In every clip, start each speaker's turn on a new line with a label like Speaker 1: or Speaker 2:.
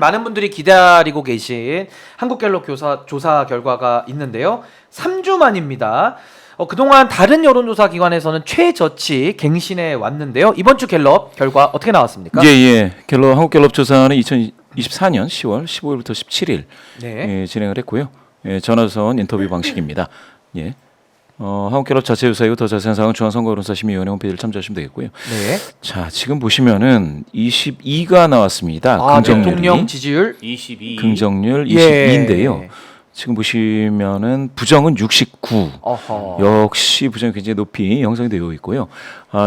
Speaker 1: 많은 분들이 기다리고 계신 한국갤럽 조사 결과가 있는데요. 3주 만입니다. 그동안 다른 여론조사 기관에서는 최저치 갱신해 왔는데요. 이번 주 갤럽 결과 어떻게 나왔습니까?
Speaker 2: 예. 한국갤럽 조사는 2024년 10월 15일부터 17일
Speaker 1: 네.
Speaker 2: 진행을 했고요. 전화선 인터뷰 방식입니다. 예. 한국갤럽 자체 조사이고 더 자세한 사항은 중앙선거여론조사심의위원회 홈페이지를 참조하시면 되겠고요.
Speaker 1: 네.
Speaker 2: 자, 지금 보시면은 22가 나왔습니다.
Speaker 1: 대통령 지지율
Speaker 3: 22.
Speaker 2: 긍정률
Speaker 1: 예.
Speaker 2: 22인데요. 지금 보시면은 부정은 69.
Speaker 1: 어허.
Speaker 2: 역시 부정이 굉장히 높이 형성이 되어 있고요.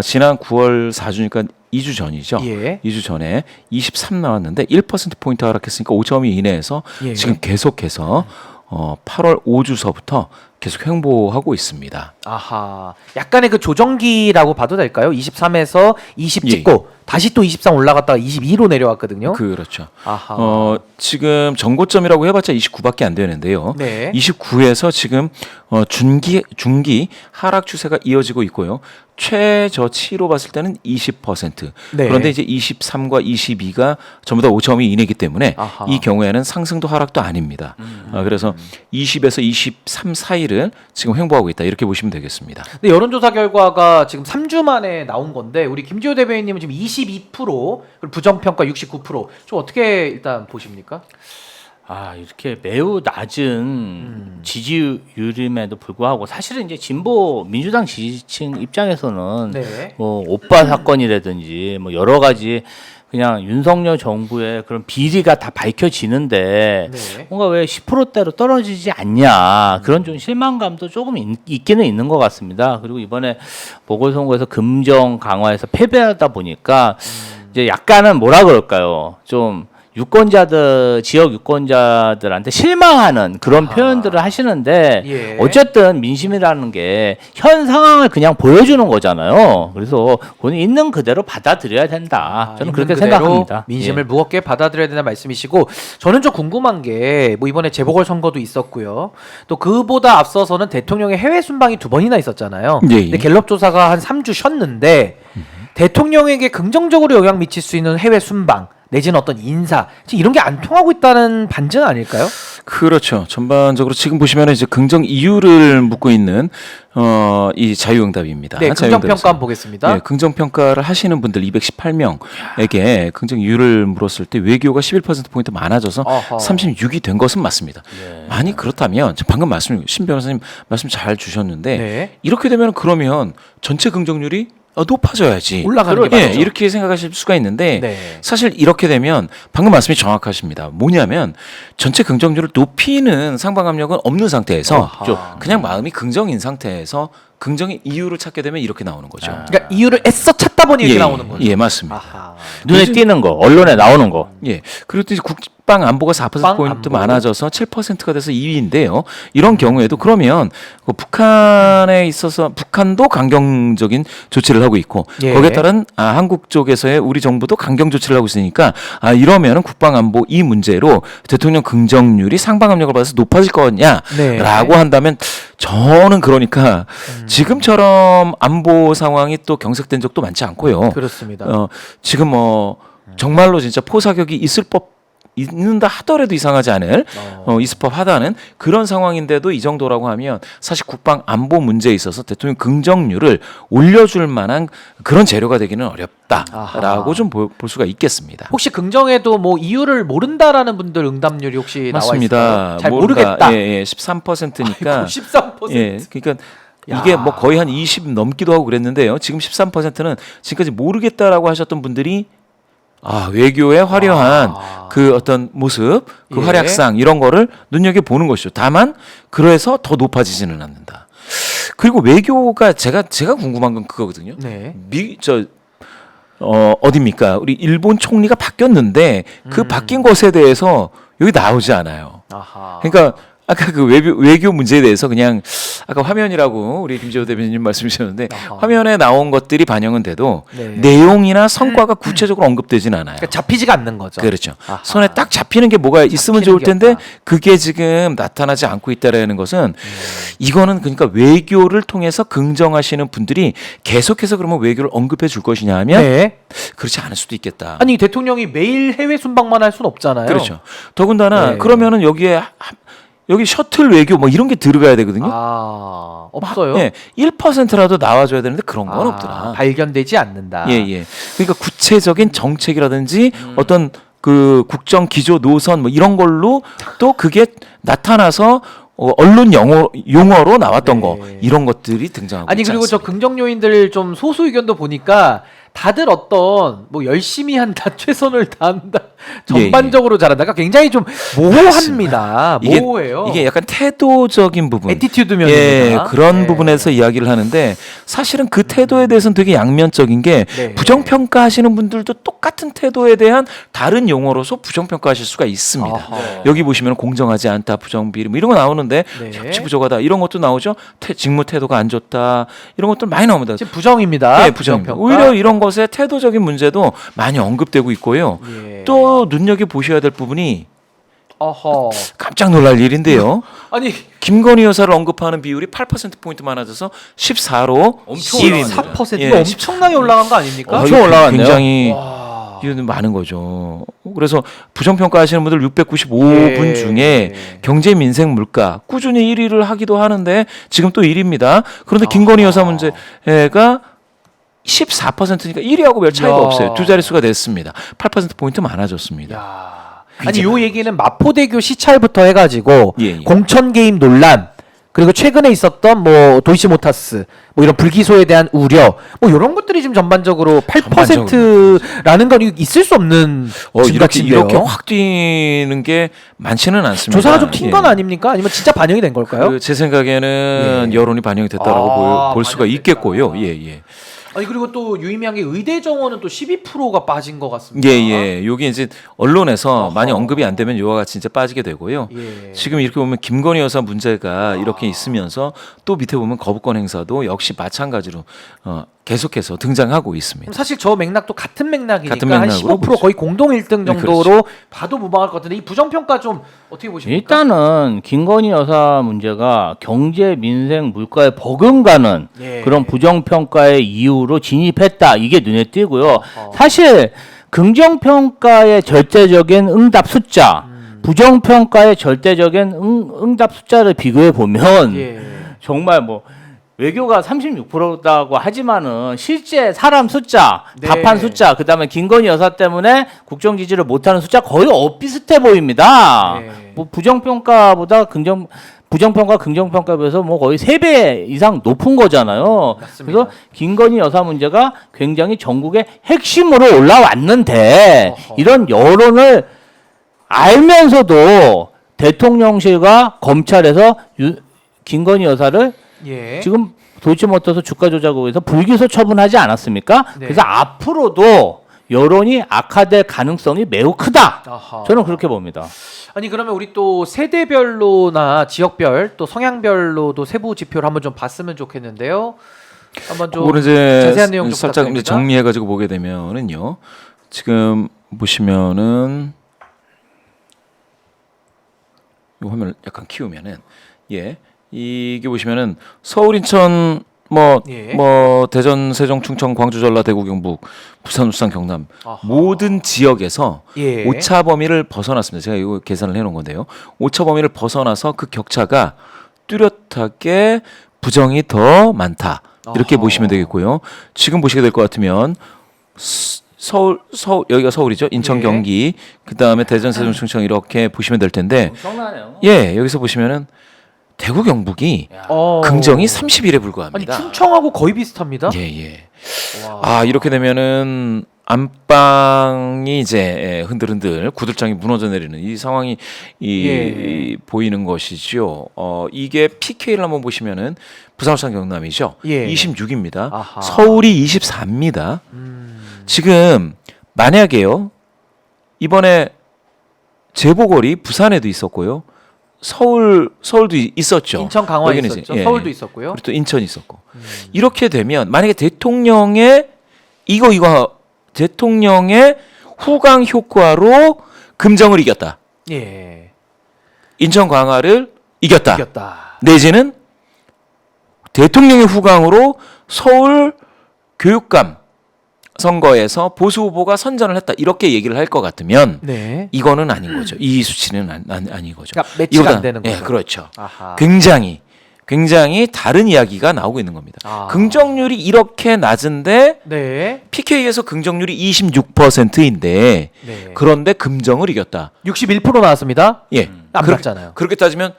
Speaker 2: 지난 9월 4주니까 2주 전이죠.
Speaker 1: 예.
Speaker 2: 2주 전에 23 나왔는데 1%포인트 하락했으니까 5점이 이내에서
Speaker 1: 예.
Speaker 2: 지금 계속해서 8월 5주서부터 계속 횡보하고 있습니다.
Speaker 1: 아하. 약간의 그 조정기라고 봐도 될까요? 23에서 20 찍고 다시 또 23 올라갔다가 22로 내려왔거든요.
Speaker 2: 그렇죠.
Speaker 1: 아하.
Speaker 2: 지금 전고점이라고 해봤자 29밖에 안 되는데요.
Speaker 1: 네.
Speaker 2: 29에서 지금 중기 하락 추세가 이어지고 있고요. 최저치로 봤을 때는 20%.
Speaker 1: 네.
Speaker 2: 그런데 이제 23과 22가 전부 다 5점이 이내기 때문에
Speaker 1: 아하.
Speaker 2: 이 경우에는 상승도 하락도 아닙니다. 그래서 20에서 23 사이를 지금 횡보하고 있다. 이렇게 보시면 되겠습니다.
Speaker 1: 근데 여론조사 결과가 지금 3주 만에 나온 건데 우리 김지호 대변인님은 지금 22% 그리고 부정평가 69%. 좀 어떻게 일단 보십니까?
Speaker 3: 이렇게 매우 낮은 지지율임에도 불구하고 사실은 이제 진보 민주당 지지층 입장에서는
Speaker 1: 네.
Speaker 3: 뭐 오빠 사건이라든지 뭐 여러 가지 그냥 윤석열 정부의 그런 비리가 다 밝혀지는데
Speaker 1: 네.
Speaker 3: 뭔가 왜 10%대로 떨어지지 않냐 그런 좀 실망감도 조금 있기는 있는 것 같습니다. 그리고 이번에 보궐선거에서 금정 강화해서 패배하다 보니까 이제 약간은 뭐라 그럴까요? 좀 지역 유권자들한테 실망하는 그런 표현들을 하시는데
Speaker 1: 예.
Speaker 3: 어쨌든 민심이라는 게 현 상황을 그냥 보여주는 거잖아요. 그래서 그건 있는 그대로 받아들여야 된다. 저는 그렇게
Speaker 1: 있는 그대로
Speaker 3: 생각합니다.
Speaker 1: 민심을
Speaker 3: 예.
Speaker 1: 무겁게 받아들여야 된다는 말씀이시고 저는 좀 궁금한 게 뭐 이번에 재보궐 선거도 있었고요. 또 그보다 앞서서는 대통령의 해외 순방이 2번이나 있었잖아요.
Speaker 2: 예.
Speaker 1: 근데 갤럽 조사가 한 3주 쉬었는데 대통령에게 긍정적으로 영향 미칠 수 있는 해외 순방 내지는 어떤 인사 지금 이런 게 안 통하고 있다는 반증 아닐까요?
Speaker 2: 그렇죠. 전반적으로 지금 보시면 이제 긍정 이유를 묻고 있는 이 자유응답입니다.
Speaker 1: 네, 긍정평가 한번 보겠습니다.
Speaker 2: 네, 긍정평가를 하시는 분들 218명에게 긍정 이유를 물었을 때 외교가 11%포인트 많아져서
Speaker 1: 어허.
Speaker 2: 36이 된 것은 맞습니다. 만약 그렇다면 방금 신 변호사님 말씀 잘 주셨는데
Speaker 1: 네.
Speaker 2: 이렇게 되면 그러면 전체 긍정률이 높아져야지.
Speaker 1: 올라가는 게 맞죠.
Speaker 2: 이렇게 생각하실 수가 있는데
Speaker 1: 네.
Speaker 2: 사실 이렇게 되면 방금 말씀이 정확하십니다. 뭐냐면 전체 긍정률을 높이는 상방 압력은 없는 상태에서
Speaker 1: 아하.
Speaker 2: 그냥 마음이 긍정인 상태에서 긍정의 이유를 찾게 되면 이렇게 나오는 거죠.
Speaker 1: 그러니까 이유를 애써 찾다 보니 이렇게 나오는 거죠.
Speaker 2: 예, 맞습니다.
Speaker 1: 아하.
Speaker 3: 눈에 띄는 거, 언론에 나오는 거.
Speaker 2: 예. 그리고 또 이제 국방 안보가 4%포인트
Speaker 1: 안보.
Speaker 2: 많아져서 7%가 돼서 2위인데요. 이런 경우에도 그러면 그 북한에 있어서 북한도 강경적인 조치를 하고 있고
Speaker 1: 예.
Speaker 2: 거기에 따른 한국 쪽에서의 우리 정부도 강경 조치를 하고 있으니까 이러면은 국방 안보 이 문제로 대통령 긍정률이 상방 압력을 받아서 높아질 거냐라고
Speaker 1: 네.
Speaker 2: 한다면 저는 그러니까 지금처럼 안보 상황이 또 경색된 적도 많지 않고요.
Speaker 1: 그렇습니다.
Speaker 2: 지금 정말로 진짜 포사격이 있는다 하더라도 이상하지 않을 있을 법하다는 그런 상황인데도 이 정도라고 하면 사실 국방 안보 문제에 있어서 대통령 긍정률을 올려줄 만한 그런 재료가 되기는 어렵다라고
Speaker 1: 아하.
Speaker 2: 좀 볼 수가 있겠습니다.
Speaker 1: 혹시 긍정에도 뭐 이유를 모른다라는 분들 응답률이 혹시 나와
Speaker 2: 맞습니다.
Speaker 1: 있을까요? 잘
Speaker 2: 모르다.
Speaker 1: 모르겠다.
Speaker 2: 예, 13%니까
Speaker 1: 13%.
Speaker 2: 예, 그러니까
Speaker 1: 야.
Speaker 2: 이게 뭐 거의 한 20 넘기도 하고 그랬는데요. 지금 13%는 지금까지 모르겠다라고 하셨던 분들이 외교의 화려한 그 어떤 모습, 그
Speaker 1: 예.
Speaker 2: 활약상 이런 거를 눈여겨 보는 것이죠. 다만 그래서 더 높아지지는 않는다. 그리고 외교가 제가 궁금한 건 그거거든요.
Speaker 1: 네.
Speaker 2: 어디입니까? 우리 일본 총리가 바뀌었는데 그 바뀐 것에 대해서 여기 나오지 않아요.
Speaker 1: 아하.
Speaker 2: 그러니까 아까 그 외교 문제에 대해서 그냥 아까 화면이라고 우리 김재호 대변인님 말씀하셨는데
Speaker 1: 아하.
Speaker 2: 화면에 나온 것들이 반영은 돼도
Speaker 1: 네.
Speaker 2: 내용이나 성과가 구체적으로 언급되진 않아요.
Speaker 1: 그러니까 잡히지가 않는 거죠.
Speaker 2: 그렇죠.
Speaker 1: 아하.
Speaker 2: 손에 딱 잡히는 게 뭐가 있으면
Speaker 1: 잡히는
Speaker 2: 좋을
Speaker 1: 게
Speaker 2: 텐데
Speaker 1: 없다.
Speaker 2: 그게 지금 나타나지 않고 있다라는 것은 이거는 그러니까 외교를 통해서 긍정하시는 분들이 계속해서 그러면 외교를 언급해 줄 것이냐 하면
Speaker 1: 네.
Speaker 2: 그렇지 않을 수도 있겠다.
Speaker 1: 아니 대통령이 매일 해외 순방만 할 수는 없잖아요.
Speaker 2: 그렇죠. 더군다나
Speaker 1: 네.
Speaker 2: 그러면은 여기 셔틀 외교 뭐 이런 게 들어가야 되거든요.
Speaker 1: 아 없어요.
Speaker 2: 네, 1%라도 나와줘야 되는데 그런 건 없더라.
Speaker 1: 발견되지 않는다.
Speaker 2: 예, 예. 그러니까 구체적인 정책이라든지 어떤 그 국정 기조 노선 뭐 이런 걸로 또 그게 나타나서 언론 용어로 나왔던
Speaker 1: 네.
Speaker 2: 거 이런 것들이 등장하고
Speaker 1: 아니
Speaker 2: 있지
Speaker 1: 그리고 저
Speaker 2: 않습니까?
Speaker 1: 긍정 요인들 좀 소수 의견도 보니까 다들 어떤 뭐 열심히 한다, 최선을 다한다, 전반적으로 잘한다가 굉장히 좀 모호합니다.
Speaker 2: 이게-
Speaker 1: 모호해요.
Speaker 2: 이게 약간 태도적인 부분,
Speaker 1: 애티튜드
Speaker 2: 예,
Speaker 1: 면입니다.
Speaker 2: 그런
Speaker 1: 네.
Speaker 2: 부분에서 이야기를 하는데 사실은 그 태도에 대해서는 되게 양면적인 게
Speaker 1: 네.
Speaker 2: 부정평가하시는 분들도 똑같은 태도에 대한 다른 용어로서 부정평가하실 수가 있습니다.
Speaker 1: 아하.
Speaker 2: 여기 보시면 공정하지 않다, 부정비리 뭐 이런 거 나오는데
Speaker 1: 네.
Speaker 2: 협치 부족하다 이런 것도 나오죠. 직무 태도가 안 좋다 이런 것들 많이 나옵니다.
Speaker 1: 지금 부정입니다.
Speaker 2: 네, 부정입니다.
Speaker 1: 부정평가.
Speaker 2: 오히려 이런 것에 태도적인 문제도 많이 언급되고 있고요.
Speaker 1: 예.
Speaker 2: 또 눈여겨 보셔야 될 부분이
Speaker 1: 어허.
Speaker 2: 깜짝 놀랄 일인데요.
Speaker 1: 아니
Speaker 2: 김건희 여사를 언급하는 비율이 8%포인트 많아져서 14로
Speaker 3: 엄청
Speaker 2: 10위입니다.
Speaker 1: 4%
Speaker 2: 예,
Speaker 1: 이거 엄청나게 올라간 거 아닙니까?
Speaker 3: 엄청 올라갔네요.
Speaker 2: 굉장히
Speaker 1: 와.
Speaker 2: 이유는 많은 거죠. 그래서 부정평가 하시는 분들 695분
Speaker 1: 예.
Speaker 2: 중에 경제, 민생, 물가 꾸준히 1위를 하기도 하는데 지금 또 1위입니다. 그런데 김건희 여사 문제가 14%니까 1위하고 별 차이가
Speaker 1: 야.
Speaker 2: 없어요. 두 자릿수가 됐습니다. 8%포인트 많아졌습니다.
Speaker 1: 야. 아니 요 얘기는 마포대교 시찰부터 해가지고
Speaker 2: 예, 예.
Speaker 1: 공천 개입 논란 그리고 최근에 있었던 뭐 도이치모타스 뭐 이런 불기소에 대한 우려 뭐 이런 것들이 지금 전반적으로 8%라는 건 이거 있을 수 없는 증가치인데요.
Speaker 2: 이렇게 확 뛰는 게 많지는 않습니다.
Speaker 1: 조사가 좀 튄 건
Speaker 2: 예.
Speaker 1: 아닙니까? 아니면 진짜 반영이 된 걸까요?
Speaker 2: 제 생각에는
Speaker 1: 예.
Speaker 2: 여론이 반영이 됐다라고
Speaker 1: 아,
Speaker 2: 볼 수가
Speaker 1: 반영됐다.
Speaker 2: 있겠고요. 예, 예.
Speaker 1: 아니 그리고 또 유의미한 게 의대 정원은 또 12%가 빠진 것 같습니다.
Speaker 2: 예, 예. 여기 이제 언론에서
Speaker 1: 어허.
Speaker 2: 많이 언급이 안 되면 요와 같이 진짜 빠지게 되고요.
Speaker 1: 예.
Speaker 2: 지금 이렇게 보면 김건희 여사 문제가 이렇게 있으면서 또 밑에 보면 거부권 행사도 역시 마찬가지로 계속해서 등장하고 있습니다.
Speaker 1: 그럼 사실 저 맥락도 같은 맥락이니까
Speaker 2: 같은
Speaker 1: 한
Speaker 2: 맥락으로
Speaker 1: 15% 거의 공동 1등
Speaker 2: 네,
Speaker 1: 정도로
Speaker 2: 그렇죠.
Speaker 1: 봐도 무방할 것 같은데 이 부정평가 좀 어떻게 보십니까?
Speaker 3: 일단은 김건희 여사 문제가 경제, 민생, 물가에 버금가는
Speaker 1: 예.
Speaker 3: 그런 부정평가의 이유로 진입했다. 이게 눈에 띄고요.
Speaker 1: 어허.
Speaker 3: 사실 긍정평가의 절대적인 응답 숫자, 부정평가의 절대적인 응답 숫자를 비교해 보면
Speaker 1: 예.
Speaker 3: 정말 뭐 외교가 36%다고 하지만은 실제 사람 숫자,
Speaker 1: 네.
Speaker 3: 답한 숫자, 그다음에 김건희 여사 때문에 국정 지지를 못하는 숫자 거의 비슷해 보입니다.
Speaker 1: 네.
Speaker 3: 뭐 부정평가보다 부정평가, 긍정평가에 비해서 뭐 거의 3배 이상 높은 거잖아요.
Speaker 1: 맞습니다.
Speaker 3: 그래서 김건희 여사 문제가 굉장히 전국의 핵심으로 올라왔는데
Speaker 1: 어허.
Speaker 3: 이런 여론을 알면서도 대통령실과 검찰에서 김건희 여사를
Speaker 1: 예.
Speaker 3: 지금 도이치모터스 주가 조작 의혹에서 불기소 처분하지 않았습니까?
Speaker 1: 네.
Speaker 3: 그래서 앞으로도 여론이 악화될 가능성이 매우 크다.
Speaker 1: 아하.
Speaker 3: 저는 그렇게 봅니다.
Speaker 1: 아니 그러면 우리 또 세대별로나 지역별 또 성향별로도 세부 지표를 한번 좀 봤으면 좋겠는데요. 한번 좀
Speaker 2: 그거는 이제
Speaker 1: 자세한 내용 좀
Speaker 2: 살짝 이제
Speaker 1: 부탁드립니다.
Speaker 2: 정리해가지고 보게 되면은요. 지금 보시면은 이 화면을 약간 키우면은 이게 보시면은 서울, 인천, 뭐
Speaker 1: 예.
Speaker 2: 대전, 세종, 충청, 광주, 전라, 대구, 경북, 부산, 울산, 경남
Speaker 1: 아하.
Speaker 2: 모든 지역에서
Speaker 1: 예.
Speaker 2: 오차 범위를 벗어났습니다. 제가 이거 계산을 해놓은 건데요. 오차 범위를 벗어나서 그 격차가 뚜렷하게 부정이 더 많다. 이렇게
Speaker 1: 아하.
Speaker 2: 보시면 되겠고요. 지금 보시게 될 것 같으면 서울 여기가 서울이죠. 인천,
Speaker 1: 예.
Speaker 2: 경기, 그 다음에 대전, 세종, 충청 이렇게 보시면 될 텐데,
Speaker 3: 엄청나네요.
Speaker 2: 예, 여기서 보시면은 대구, 경북이 긍정이 31에
Speaker 1: 아니
Speaker 2: 불과합니다.
Speaker 1: 충청하고 거의 비슷합니다.
Speaker 2: 예, 예.
Speaker 1: 와.
Speaker 2: 이렇게 되면은 안방이 이제 흔들흔들 구들장이 무너져 내리는 이 상황이
Speaker 1: 예.
Speaker 2: 보이는 것이죠. 이게 PK를 한번 보시면은 부산, 울산, 경남이죠.
Speaker 1: 예.
Speaker 2: 26입니다.
Speaker 1: 아하.
Speaker 2: 서울이 24입니다. 지금 만약에요 이번에 재보궐이 부산에도 있었고요. 서울도 있었죠.
Speaker 1: 인천 강화
Speaker 2: 여기는
Speaker 1: 있었죠.
Speaker 2: 이제, 예,
Speaker 1: 서울도
Speaker 2: 예.
Speaker 1: 있었고요.
Speaker 2: 그리고 또 인천 있었고. 이렇게 되면 만약에 대통령의 대통령의 후광 효과로 금정을 이겼다.
Speaker 1: 예.
Speaker 2: 인천 강화를 이겼다.
Speaker 1: 이겼다.
Speaker 2: 내지는 대통령의 후광으로 서울 교육감 선거에서 보수 후보가 선전을 했다. 이렇게 얘기를 할 것 같으면
Speaker 1: 네.
Speaker 2: 이거는 아닌 거죠. 이 수치는 아닌 거죠.
Speaker 1: 그러니까 매치가 안 되는 거죠.
Speaker 2: 예, 그렇죠.
Speaker 1: 아하.
Speaker 2: 굉장히 다른 이야기가 나오고 있는 겁니다.
Speaker 1: 아.
Speaker 2: 긍정률이 이렇게 낮은데
Speaker 1: 네.
Speaker 2: PK에서 긍정률이 26%인데
Speaker 1: 네.
Speaker 2: 그런데 금정을 이겼다.
Speaker 1: 61% 나왔습니다.
Speaker 2: 예,
Speaker 1: 안
Speaker 2: 그렇-
Speaker 1: 맞잖아요.
Speaker 2: 그렇게 따지면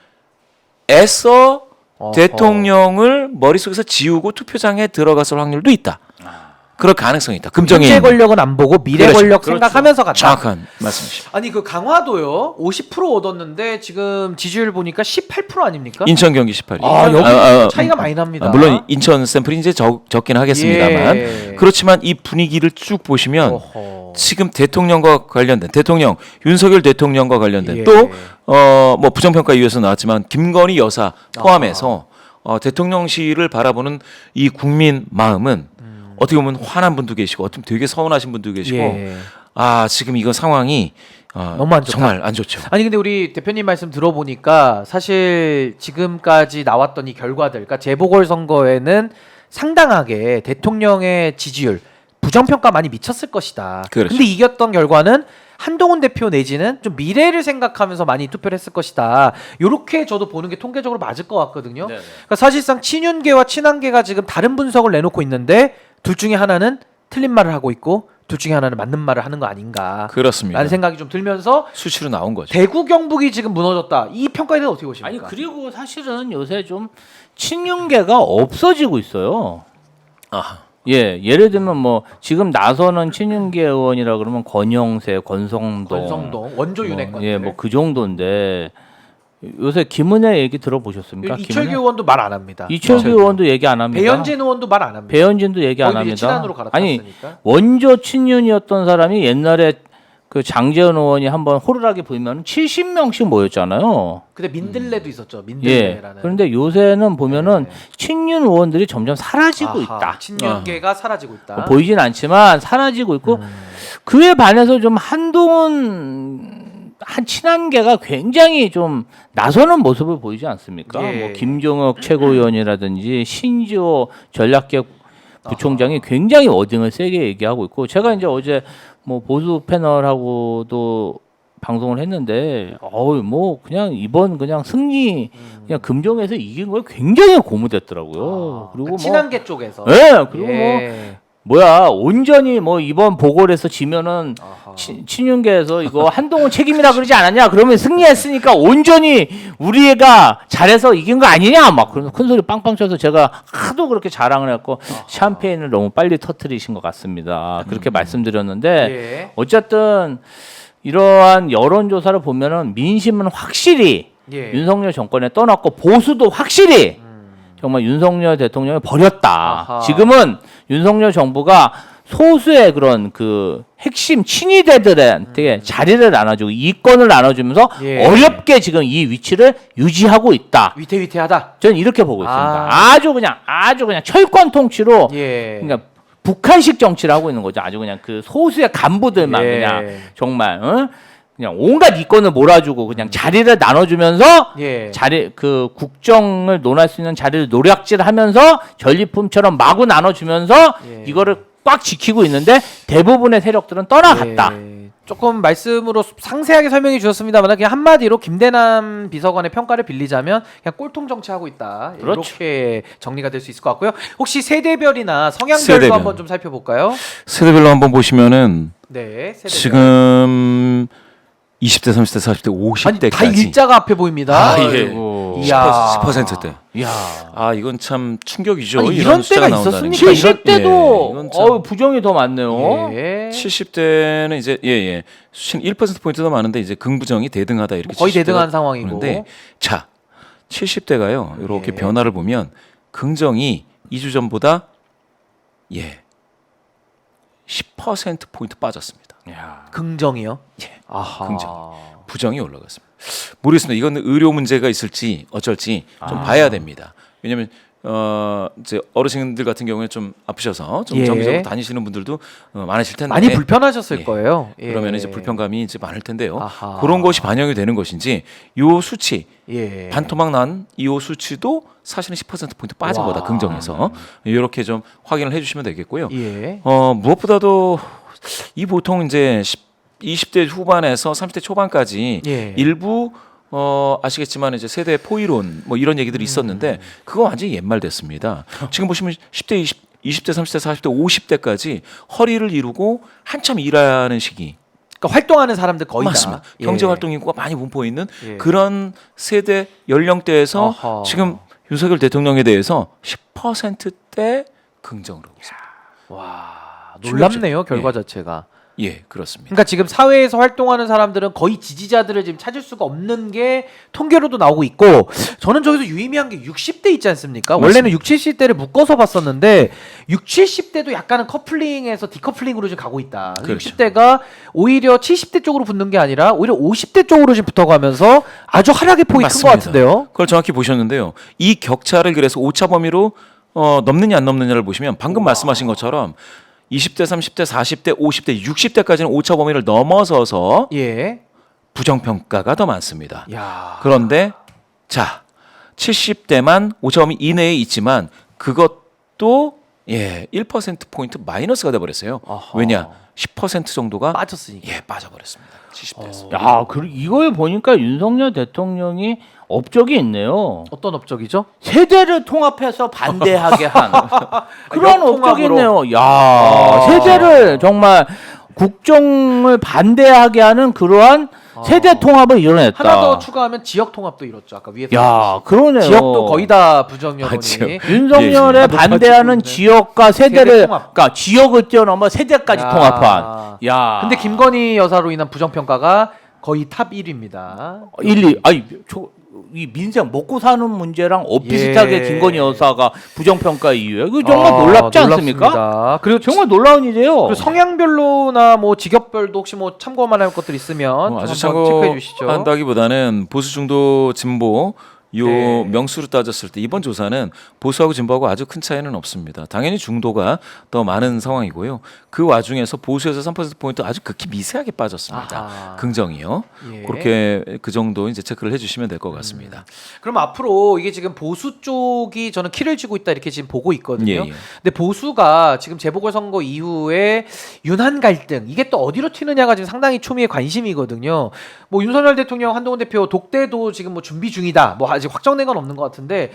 Speaker 2: 애써
Speaker 1: 어허.
Speaker 2: 대통령을 머릿속에서 지우고 투표장에 들어갔을 확률도 있다. 그럴 가능성이 있다. 금정에
Speaker 1: 현재
Speaker 2: 있는.
Speaker 1: 권력은 안 보고 미래
Speaker 2: 그렇죠.
Speaker 1: 권력
Speaker 2: 그렇죠.
Speaker 1: 생각하면서 간다.
Speaker 2: 정확한 말씀이시죠.
Speaker 1: 아니 그 강화도요 50% 얻었는데 지금 지지율 보니까 18% 아닙니까?
Speaker 2: 인천 경기 18위.
Speaker 1: 아 여기 차이가 많이 납니다.
Speaker 2: 물론 인천 샘플이 이제 적긴 하겠습니다만
Speaker 1: 예.
Speaker 2: 그렇지만 이 분위기를 쭉 보시면
Speaker 1: 어허.
Speaker 2: 지금 대통령과 관련된 윤석열 대통령과 관련된
Speaker 1: 예.
Speaker 2: 또 뭐 부정평가 이유에서 나왔지만 김건희 여사 포함해서 대통령실을 바라보는 이 국민 마음은 어떻게 보면 화난 분도 계시고 어떻게 보면 되게 서운하신 분도 계시고
Speaker 1: 예.
Speaker 2: 지금 이거 상황이
Speaker 1: 너무 안 좋다.
Speaker 2: 정말 안 좋죠.
Speaker 1: 아니 근데 우리 대표님 말씀 들어보니까 사실 지금까지 나왔던 이 결과들, 그러니까 재보궐 선거에는 상당하게 대통령의 지지율 부정평가 많이 미쳤을 것이다.
Speaker 2: 그렇죠.
Speaker 1: 근데 이겼던 결과는 한동훈 대표 내지는 좀 미래를 생각하면서 많이 투표를 했을 것이다. 요렇게 저도 보는 게 통계적으로 맞을 것 같거든요.
Speaker 3: 네네.
Speaker 1: 그러니까 사실상 친윤계와 친한계가 지금 다른 분석을 내놓고 있는데 둘 중에 하나는 틀린 말을 하고 있고 둘 중에 하나는 맞는 말을 하는 거 아닌가.
Speaker 2: 그렇습니다.
Speaker 1: 라는 생각이 좀 들면서
Speaker 2: 수치로 나온 거죠.
Speaker 1: 대구 경북이 지금 무너졌다. 이 평가에 대해서 어떻게 보십니까?
Speaker 3: 아니 그리고 사실은 요새 좀 친윤계가 없어지고 있어요.
Speaker 2: 아하.
Speaker 3: 예, 예를 들면 뭐 지금 나서는 친윤계 의원이라 그러면 권영세, 권성동,
Speaker 1: 원조 윤핵관.
Speaker 3: 예, 뭐 그 정도인데 요새 김은혜 얘기 들어보셨습니까?
Speaker 1: 이철규
Speaker 3: 김은혜?
Speaker 1: 의원도 말 안 합니다.
Speaker 3: 이철규 의원도 얘기 안 합니다.
Speaker 1: 배현진 의원도 말 안 합니다.
Speaker 3: 배현진도 얘기 안
Speaker 1: 거기도 이제
Speaker 3: 합니다.
Speaker 1: 친한으로
Speaker 3: 아니
Speaker 1: 갈아탔으니까.
Speaker 3: 원조 친윤이었던 사람이 옛날에 그 장재현 의원이 한번 호루라기 보이면 70명씩 모였잖아요.
Speaker 1: 근데 민들레도 있었죠.
Speaker 3: 예.
Speaker 1: 민들레라는.
Speaker 3: 그런데 요새는 보면은
Speaker 1: 네.
Speaker 3: 친윤 의원들이 점점 사라지고
Speaker 1: 아하,
Speaker 3: 있다.
Speaker 1: 친윤계가 사라지고 있다.
Speaker 3: 보이진 않지만 사라지고 있고 그에 반해서 좀 한동훈 친한계가 굉장히 좀 나서는 모습을 보이지 않습니까?
Speaker 1: 예.
Speaker 3: 뭐 김종혁 최고위원이라든지 신지호 전략계 부총장이 굉장히 워딩을 세게 얘기하고 있고 제가 이제 어제 뭐 보수 패널하고도 방송을 했는데 뭐 그냥 이번 그냥 승리 그냥 금정에서 이긴 거에 굉장히 고무됐더라고요. 그리고 뭐
Speaker 1: 친한계 쪽에서.
Speaker 3: 예, 그리고
Speaker 1: 예.
Speaker 3: 뭐야 온전히 뭐 이번 보궐에서 지면은
Speaker 1: 아하.
Speaker 3: 친윤계에서 이거 한동훈 책임이라 그러지 않았냐? 그러면 승리했으니까 온전히 우리가 잘해서 이긴 거 아니냐? 막 그런 큰 소리 빵빵 쳐서 제가 하도 그렇게 자랑을 했고 샴페인을 너무 빨리 터트리신 것 같습니다. 그렇게 말씀드렸는데
Speaker 1: 예.
Speaker 3: 어쨌든 이러한 여론조사를 보면은 민심은 확실히
Speaker 1: 예.
Speaker 3: 윤석열 정권에 떠났고 보수도 확실히 정말 윤석열 대통령을 버렸다.
Speaker 1: 아하.
Speaker 3: 지금은 윤석열 정부가 소수의 그런 그 핵심 친위대들한테 자리를 나눠주고 이권을 나눠주면서
Speaker 1: 예.
Speaker 3: 어렵게 지금 이 위치를 유지하고 있다.
Speaker 1: 위태위태하다.
Speaker 3: 저는 이렇게 보고 있습니다. 아주 그냥 철권 통치로
Speaker 1: 예.
Speaker 3: 그러니까 북한식 정치를 하고 있는 거죠. 아주 그냥 그 소수의 간부들만
Speaker 1: 예.
Speaker 3: 그냥 정말 그냥 온갖 이권을 몰아주고 그냥 자리를 나눠주면서
Speaker 1: 예.
Speaker 3: 자리 그 국정을 논할 수 있는 자리를 노략질하면서 전리품처럼 마구 나눠주면서
Speaker 1: 예.
Speaker 3: 이거를 꽉 지키고 있는데 대부분의 세력들은 떠나갔다.
Speaker 1: 예. 조금 말씀으로 상세하게 설명해 주셨습니다만 그냥 한마디로 김대남 비서관의 평가를 빌리자면 그냥 꼴통 정치하고 있다.
Speaker 3: 그렇죠.
Speaker 1: 이렇게 정리가 될 수 있을 것 같고요. 혹시 세대별이나 성향별로
Speaker 2: 세대별.
Speaker 1: 한번 좀 살펴볼까요?
Speaker 2: 세대별로 한번 보시면은
Speaker 1: 네. 세대별.
Speaker 2: 지금 20대, 30대, 40대,
Speaker 1: 아니,
Speaker 2: 50대까지
Speaker 1: 다 일자가 앞에 보입니다.
Speaker 2: 아이고.
Speaker 1: 이야.
Speaker 2: 10%대.
Speaker 3: 이야.
Speaker 2: 이건 참 충격이죠.
Speaker 1: 아니, 이런
Speaker 2: 숫자가
Speaker 1: 때가
Speaker 2: 나온다는
Speaker 1: 있었습니까?
Speaker 2: 게.
Speaker 1: 이런-
Speaker 3: 70대도
Speaker 2: 이건 참-
Speaker 3: 부정이 더 많네요.
Speaker 1: 예.
Speaker 2: 70대는 이제 수치는 1%포인트도 많은데 이제 긍부정이 대등하다 이렇게
Speaker 1: 거의
Speaker 2: 70대가
Speaker 1: 대등한 상황이고.
Speaker 2: 그런데 자 70대가요 이렇게
Speaker 1: 예.
Speaker 2: 변화를 보면 긍정이 2주 전보다 10%포인트 빠졌습니다.
Speaker 3: 야.
Speaker 1: 긍정이요?
Speaker 2: 예.
Speaker 1: 아하.
Speaker 2: 긍정. 부정이 올라갔습니다. 모르겠습니다. 이건 의료 문제가 있을지 어쩔지 좀 봐야 됩니다. 왜냐하면 이제 어르신들 같은 경우에 좀 아프셔서 좀
Speaker 1: 예.
Speaker 2: 정기적으로 다니시는 분들도 많으실 텐데
Speaker 1: 많이 불편하셨을
Speaker 2: 예.
Speaker 1: 거예요. 예.
Speaker 2: 그러면 이제 불편감이 이제 많을 텐데요.
Speaker 1: 아하.
Speaker 2: 그런 것이 반영이 되는 것인지 요 수치
Speaker 1: 예.
Speaker 2: 반토막 난 이 수치도 사실은 10% 포인트 빠진
Speaker 1: 와.
Speaker 2: 거다 긍정해서 이렇게 좀 확인을 해주시면 되겠고요.
Speaker 1: 예.
Speaker 2: 무엇보다도 이 보통 이제 20대 후반에서 30대 초반까지
Speaker 1: 예.
Speaker 2: 일부 아시겠지만 이제 세대 포이론 뭐 이런 얘기들이 있었는데 그거 완전히 옛말 됐습니다. 지금 보시면 10대, 20대, 30대, 40대, 50대까지 허리를 이루고 한참 일하는 시기.
Speaker 1: 그러니까 활동하는 사람들 거의
Speaker 2: 맞습니다.
Speaker 1: 다.
Speaker 2: 경제
Speaker 1: 예.
Speaker 2: 활동 인구가 많이 분포해 있는
Speaker 1: 예.
Speaker 2: 그런 세대 연령대에서
Speaker 1: 어허.
Speaker 2: 지금 윤석열 대통령에 대해서 10%대 긍정을 하고 있습니다.
Speaker 1: 와, 놀랍네요 결과
Speaker 2: 예.
Speaker 1: 자체가.
Speaker 2: 예, 그렇습니다.
Speaker 1: 그러니까 지금 사회에서 활동하는 사람들은 거의 지지자들을 지금 찾을 수가 없는 게 통계로도 나오고 있고 저는 저기서 유의미한 게 60대 있지 않습니까?
Speaker 2: 맞습니다.
Speaker 1: 원래는 60, 70대를 묶어서 봤었는데 60, 70대도 약간은 커플링에서 디커플링으로 지금 가고 있다.
Speaker 2: 그렇죠.
Speaker 1: 60대가 오히려 70대 쪽으로 붙는 게 아니라 오히려 50대 쪽으로 지금 붙어가면서 아주 하락의 폭이 큰 것
Speaker 2: 맞습니다.
Speaker 1: 같은데요.
Speaker 2: 그걸 정확히 보셨는데요. 이 격차를 그래서 오차 범위로 넘느냐 안 넘느냐를 보시면 방금 말씀하신 것처럼 20대, 30대, 40대, 50대, 60대까지는 오차 범위를 넘어서서
Speaker 1: 예.
Speaker 2: 부정평가가 더 많습니다.
Speaker 1: 야.
Speaker 2: 그런데 자 70대만 오차 범위 이내에 있지만 그것도 1% 포인트 마이너스가 돼 버렸어요.
Speaker 1: 아하.
Speaker 2: 왜냐 10% 정도가
Speaker 1: 빠졌으니까.
Speaker 2: 빠져버렸습니다. 70대에서.
Speaker 3: 야, 이걸 보니까 윤석열 대통령이 업적이 있네요.
Speaker 1: 어떤 업적이죠?
Speaker 3: 세대를 통합해서 반대하게 한 그런 업적이
Speaker 1: 역통합으로.
Speaker 3: 있네요. 야, 세대를 정말 국정을 반대하게 하는 그러한 세대 통합을 이뤄냈다.
Speaker 1: 하나 더 추가하면 지역 통합도 이뤘죠. 아까 위에서.
Speaker 3: 야, 그러네요.
Speaker 1: 지역도 거의 다 부정 여론이.
Speaker 2: 맞죠.
Speaker 3: 윤석열에
Speaker 2: 예,
Speaker 3: 반대하는
Speaker 1: 있네.
Speaker 3: 지역과 세대를
Speaker 1: 세대 통합.
Speaker 3: 그러니까 지역을 뛰어넘어 세대까지
Speaker 1: 야.
Speaker 3: 통합한. 야.
Speaker 1: 근데 김건희 여사로 인한 부정 평가가 거의 탑 1위입니다.
Speaker 3: 1, 2 아니 이 민생 먹고 사는 문제랑 비슷하게
Speaker 1: 예.
Speaker 3: 김건희 여사가 부정평가 이유예요. 이거 정말 놀랍지 않습니까?
Speaker 1: 놀랍습니다. 그리고
Speaker 3: 정말 놀라운 일이에요.
Speaker 1: 그리고 성향별로나 뭐 직업별도 혹시 뭐 참고만 할 것들 있으면
Speaker 2: 아주
Speaker 1: 좀 한번 체크해 주시죠.
Speaker 2: 참고한다기보다는 보수 중도 진보 요
Speaker 1: 네.
Speaker 2: 명수로 따졌을 때 이번 조사는 보수하고 진보하고 아주 큰 차이는 없습니다. 당연히 중도가 더 많은 상황이고요. 그 와중에서 보수에서 3%포인트 아주 극히 미세하게 빠졌습니다.
Speaker 1: 아하.
Speaker 2: 긍정이요.
Speaker 1: 예.
Speaker 2: 그렇게 그 정도 이제 체크를 해주시면 될 것 같습니다.
Speaker 1: 그럼 앞으로 이게 지금 보수 쪽이 저는 키를 쥐고 있다 이렇게 지금 보고 있거든요.
Speaker 2: 예, 예.
Speaker 1: 근데 보수가 지금 재보궐선거 이후에 윤한 갈등 이게 또 어디로 튀느냐가 지금 상당히 초미의 관심이거든요. 뭐 윤석열 대통령, 한동훈 대표 독대도 지금 뭐 준비 중이다. 뭐 아직 확정된 건 없는 것 같은데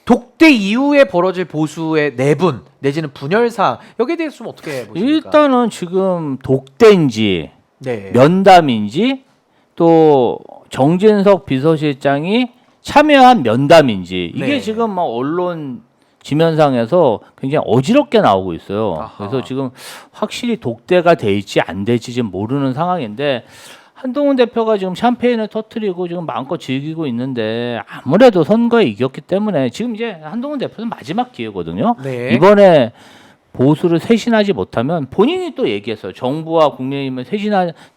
Speaker 1: 독대 이후에 벌어질 보수의 내분 내지는 분열상 여기에 대해서 좀 어떻게 보십니까?
Speaker 3: 일단은 지금 독대인지
Speaker 1: 네.
Speaker 3: 면담인지 또 정진석 비서실장이 참여한 면담인지 이게
Speaker 1: 네.
Speaker 3: 지금 막 언론 지면상에서 굉장히 어지럽게 나오고 있어요.
Speaker 1: 아하.
Speaker 3: 그래서 지금 확실히 독대가 될지 안 될지 지금 모르는 상황인데 한동훈 대표가 지금 샴페인을 터뜨리고 지금 마음껏 즐기고 있는데 아무래도 선거에 이겼기 때문에 지금 이제 한동훈 대표는 마지막 기회거든요.
Speaker 1: 네.
Speaker 3: 이번에 보수를 쇄신하지 못하면 본인이 또 얘기했어요. 정부와 국민의힘을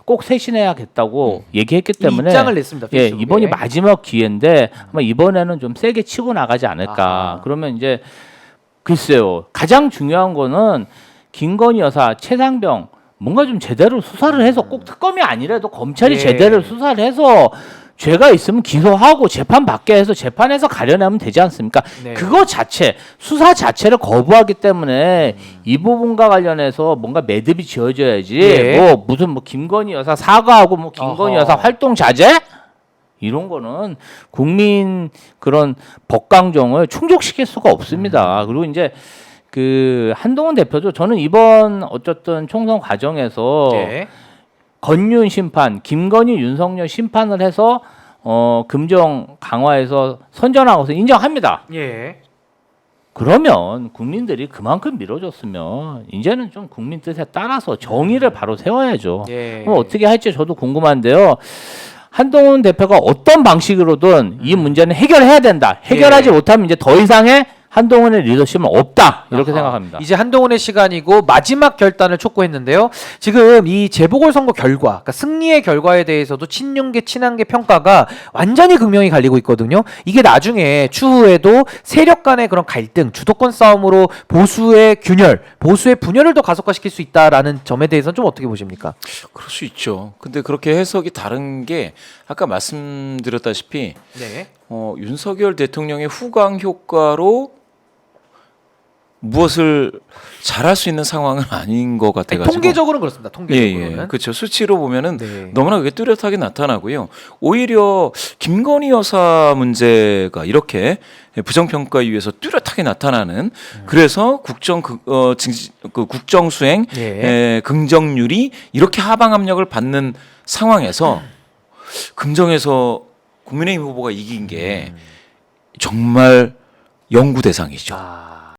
Speaker 3: 꼭 쇄신해야겠다고 얘기했기
Speaker 1: 이
Speaker 3: 때문에
Speaker 1: 입장을 냈습니다.
Speaker 3: 예,
Speaker 1: 페이스북에.
Speaker 3: 이번이 마지막 기회인데 아마 이번에는 좀 세게 치고 나가지 않을까.
Speaker 1: 아하.
Speaker 3: 그러면 이제 글쎄요. 가장 중요한 거는 김건희 여사, 최상병 뭔가 좀 제대로 수사를 해서 꼭 특검이 아니라도 검찰이
Speaker 1: 예.
Speaker 3: 제대로 수사를 해서 죄가 있으면 기소하고 재판 받게 해서 재판에서 가려내면 되지 않습니까?
Speaker 1: 네.
Speaker 3: 그거 자체 수사 자체를 거부하기 때문에 이 부분과 관련해서 뭔가 매듭이 지어져야지.
Speaker 1: 예.
Speaker 3: 뭐 무슨 뭐 김건희 여사 사과하고 뭐 김건희
Speaker 1: 어허.
Speaker 3: 여사 활동 자제 이런 거는 국민 그런 법강정을 충족시킬 수가 없습니다. 그리고 이제 그 한동훈 대표도 저는 이번 어쨌든 총선 과정에서
Speaker 1: 네.
Speaker 3: 건윤 심판, 김건희, 윤석열 심판을 해서 금정 강화해서 선전하고서 인정합니다.
Speaker 1: 예.
Speaker 3: 그러면 국민들이 그만큼 밀어줬으면 이제는 좀 국민 뜻에 따라서 정의를 바로 세워야죠.
Speaker 1: 예.
Speaker 3: 그럼 어떻게 할지 저도 궁금한데요. 한동훈 대표가 어떤 방식으로든 이 문제는 해결해야 된다. 해결하지
Speaker 1: 예.
Speaker 3: 못하면 이제 더 이상의 한동훈의 리더십은 없다 이렇게
Speaker 1: 아하.
Speaker 3: 생각합니다.
Speaker 1: 이제 한동훈의 시간이고 마지막 결단을 촉구했는데요. 지금 이 재보궐선거 결과, 그러니까 승리의 결과에 대해서도 친윤계, 친한계 평가가 완전히 극명히 갈리고 있거든요. 이게 나중에 추후에도 세력 간의 그런 갈등, 주도권 싸움으로 보수의 균열, 보수의 분열을 더 가속화시킬 수 있다라는 점에 대해서는 좀 어떻게 보십니까?
Speaker 2: 그럴 수 있죠. 근데 그렇게 해석이 다른 게 아까 말씀드렸다시피
Speaker 1: 네.
Speaker 2: 윤석열 대통령의 후광 효과로 무엇을 잘할 수 있는 상황은 아닌 것 같아가지고.
Speaker 1: 통계적으로는 그렇습니다. 통계적으로는.
Speaker 2: 예, 그렇죠. 수치로 보면은
Speaker 1: 네.
Speaker 2: 너무나 그게 뚜렷하게 나타나고요. 오히려 김건희 여사 문제가 이렇게 부정평가위에서 뚜렷하게 나타나는 그래서 국정 수행
Speaker 1: 예.
Speaker 2: 긍정률이 이렇게 하방 압력을 받는 상황에서 긍정에서 국민의힘 후보가 이긴 게 정말 연구 대상이죠.
Speaker 1: 아.